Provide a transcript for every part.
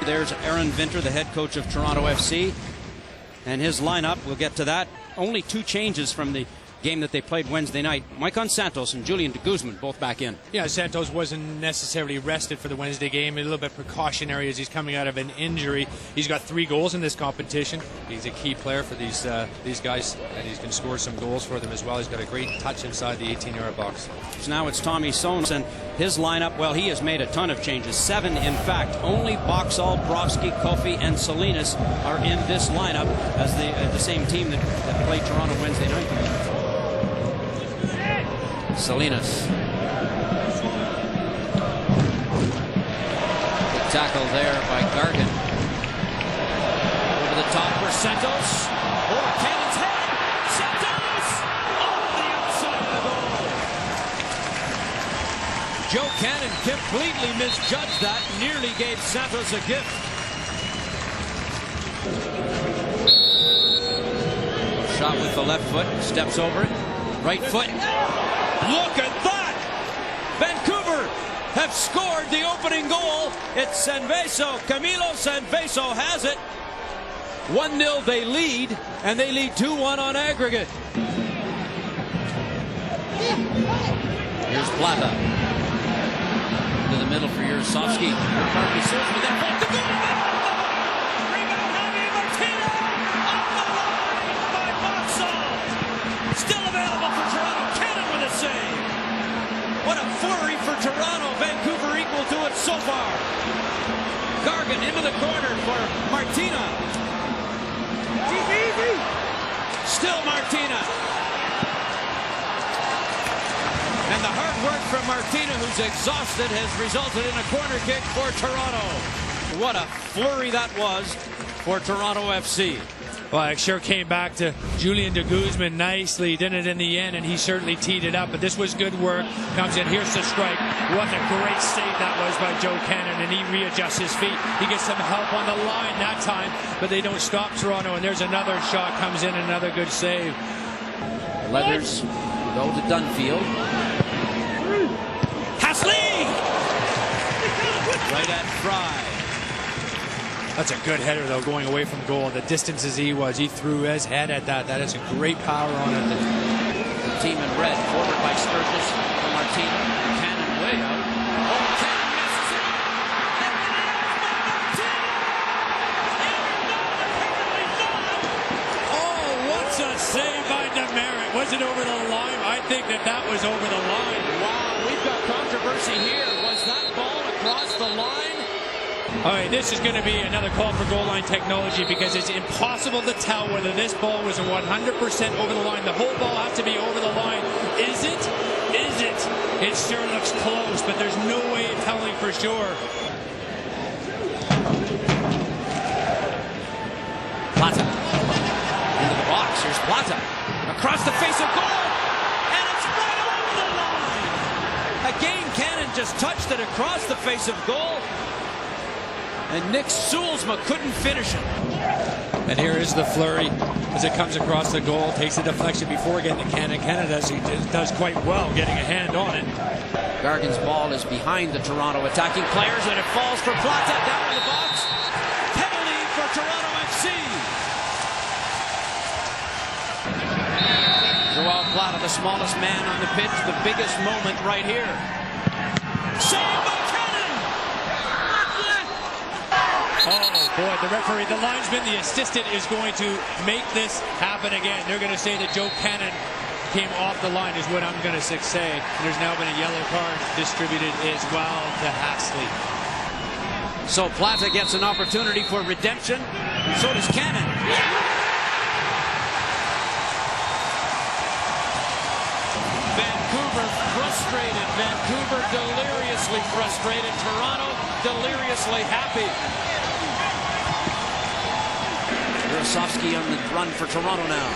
There's Aaron Vinter, the head coach of Toronto FC, and his lineup. We'll get to that. Only 2 changes from the game that they played Wednesday night. Maicon Santos and Julian de Guzman both back in. Yeah, Santos wasn't necessarily rested for the Wednesday game. A little bit precautionary as he's coming out of an injury. He's got 3 goals in this competition. He's a key player for these guys, and he's can score some goals for them as well. He's got a great touch inside the 18-yard box. So now it's Tommy Sones, and his lineup, well, he has made a ton of changes. 7, in fact. Only Boxall, Brovsky, Kofi, and Salinas are in this lineup as the same team that played Toronto Wednesday night. Salinas. The tackle there by Gargan. Over the top for Santos. Oh, Cannon's head. Santos! Off the outside of the goal. Joe Cannon completely misjudged that. Nearly gave Santos a gift. Shot with the left foot. Steps over it. Right foot. Look at that! Vancouver have scored the opening goal. It's Sanveso. Camilo Sanveso has it. 1-0 they lead, and they lead 2-1 on aggregate. Here's Plata. To the middle for Yarosovsky. McCarthy serves with that ball to go. Rebound, Javi Martina. Off the line by Boxall. Still available for Toronto. Save. What a flurry for Toronto. Vancouver equal to it so far. Gargan into the corner for Martina. Still Martina. And the hard work from Martina, who's exhausted, has resulted in a corner kick for Toronto. What a flurry that was for Toronto FC. Well, it sure came back to Julian de Guzman nicely. Did it in the end, and he certainly teed it up. But this was good work. Comes in. Here's the strike. What a great save that was by Joe Cannon, and he readjusts his feet. He gets some help on the line that time, but they don't stop Toronto. And there's another shot comes in, another good save. Leathers go to Dunfield. Hasley! Right at Fry. That's a good header, though, going away from goal. The distance as he was, he threw his head at that. That is a great power on it. The team in red, forward by Sturgis for Martina. Cannon way out. Oh, Cannon misses it. Oh, what's a save by Demerit. Was it over the line? I think that was over the line. Wow, we've got controversy here. Was that ball across the line? All right, this is going to be another call for goal line technology because it's impossible to tell whether this ball was 100% over the line. The whole ball has to be over the line. Is it? Is it? It sure looks close, but there's no way of telling for sure. Plata. Into the box. Here's Plata. Across the face of goal. And it's right over the line. Again, Cannon just touched it across the face of goal. And Nick Soulsma couldn't finish it. And here is the flurry as it comes across the goal. Takes the deflection before getting to Cannon. Cannon does quite well getting a hand on it. Gargan's ball is behind the Toronto attacking players, and it falls for Plata down in the box. Penalty for Toronto FC. Joao Plata, the smallest man on the pitch, the biggest moment right here. Save by Cannon. Oh, boy, the referee, the linesman, the assistant is going to make this happen again. They're going to say that Joe Cannon came off the line is what I'm going to say. And there's now been a yellow card distributed as well to Hasley. So Plata gets an opportunity for redemption, and so does Cannon. Vancouver frustrated. Vancouver deliriously frustrated. Toronto deliriously happy. Yarosovsky on the run for Toronto now.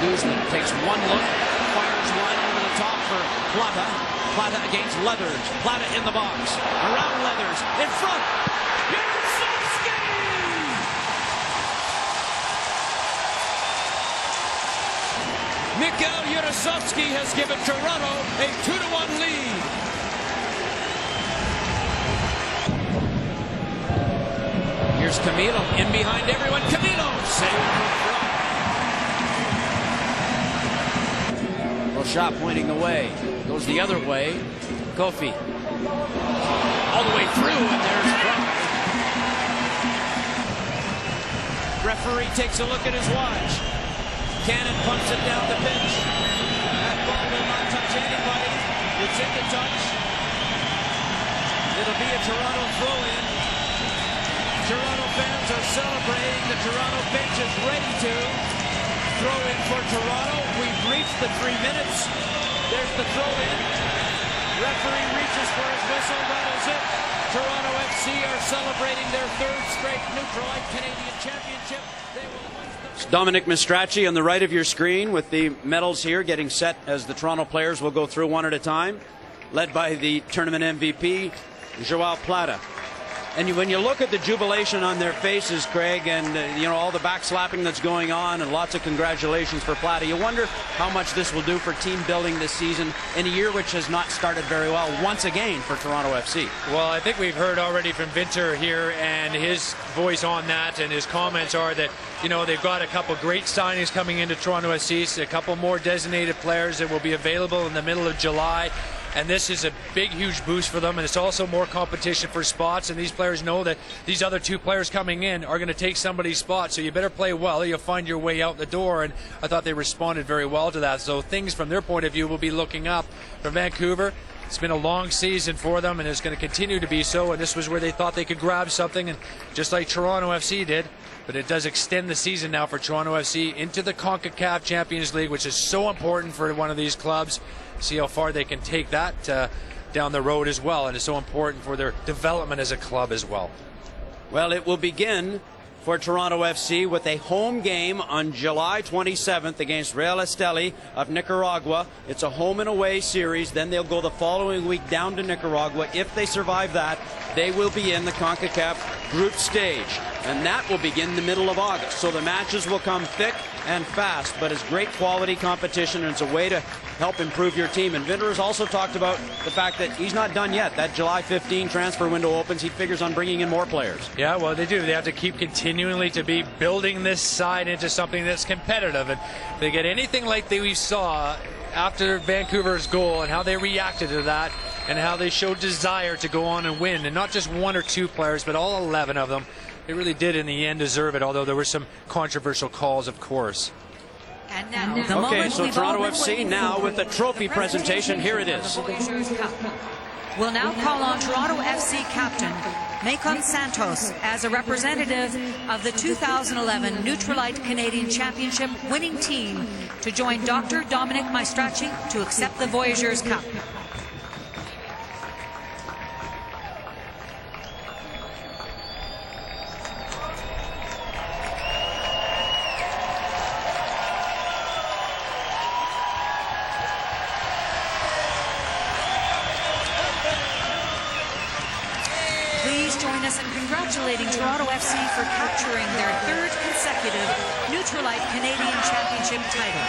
Guzman takes one look, fires one over the top for Plata. Plata against Leathers. Plata in the box. Around Leathers. In front. Yarosovsky! Mikhail Yarosovsky has given Toronto a 2-1 lead. Here's Camilo in behind everyone. Camilo saved for throw. Shot pointing the way. Goes the other way. Kofi. All the way through, and there's Brock. Referee takes a look at his watch. Cannon pumps it down the pitch. That ball will not touch anybody. It's in the touch. It'll be a Toronto throw-in. Toronto fans are celebrating. The Toronto bench is ready to throw in for Toronto. We've reached the 3 minutes. There's the throw-in. Referee reaches for his whistle. That is it. Toronto FC are celebrating their third straight Neutralite Canadian Championship. They will win. Dominic Mastracci on the right of your screen with the medals here getting set as the Toronto players will go through one at a time, led by the tournament MVP, Joao Plata. And when you look at the jubilation on their faces, Craig, and all the backslapping that's going on and lots of congratulations for Plata, you wonder how much this will do for team building this season in a year which has not started very well once again for Toronto FC. Well, I think we've heard already from Vinter here, and his voice on that and his comments are that, they've got a couple great signings coming into Toronto FC, a couple more designated players that will be available in the middle of July. And this is a big, huge boost for them, and it's also more competition for spots. And these players know that these other two players coming in are going to take somebody's spot, so you better play well. You'll find your way out the door, and I thought they responded very well to that. So things from their point of view will be looking up. For Vancouver, it's been a long season for them, and it's going to continue to be so. And this was where they thought they could grab something, and just like Toronto FC did. But it does extend the season now for Toronto FC into the CONCACAF Champions League, which is so important for one of these clubs. See how far they can take that down the road as well, and it's so important for their development as a club as well. Well, it will begin for Toronto FC with a home game on July 27th against Real Esteli of Nicaragua. It's a home and away series. Then they'll go the following week down to Nicaragua. If they survive that, they will be in the CONCACAF group stage, and that will begin the middle of August. So the matches will come thick and fast, but it's great quality competition, and it's a way to help improve your team. And Vinter has also talked about the fact that he's not done yet. That July 15 transfer window opens. He figures on bringing in more players. Yeah, well, they do. They have to keep continually to be building this side into something that's competitive. And they get anything like we saw after Vancouver's goal and how they reacted to that and how they showed desire to go on and win. And not just one or two players, but all 11 of them. They really did in the end deserve it, although there were some controversial calls, of course. And now, okay, so Toronto FC now with the trophy presentation. Here it is. We'll now call on Toronto FC captain Macon Santos as a representative of the 2011 Neutralite Canadian Championship winning team to join Dr. Dominic Mastracci to accept the Voyageurs Cup. Please join us in congratulating Toronto FC for capturing their third consecutive Neutralite Canadian Championship title.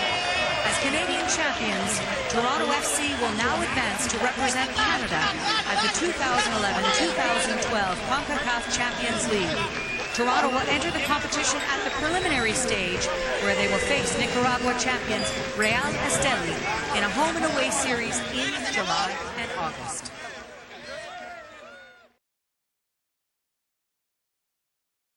As Canadian champions, Toronto FC will now advance to represent Canada at the 2011-2012 CONCACAF Champions League. Toronto will enter the competition at the preliminary stage, where they will face Nicaragua champions Real Esteli in a home and away series in July and August.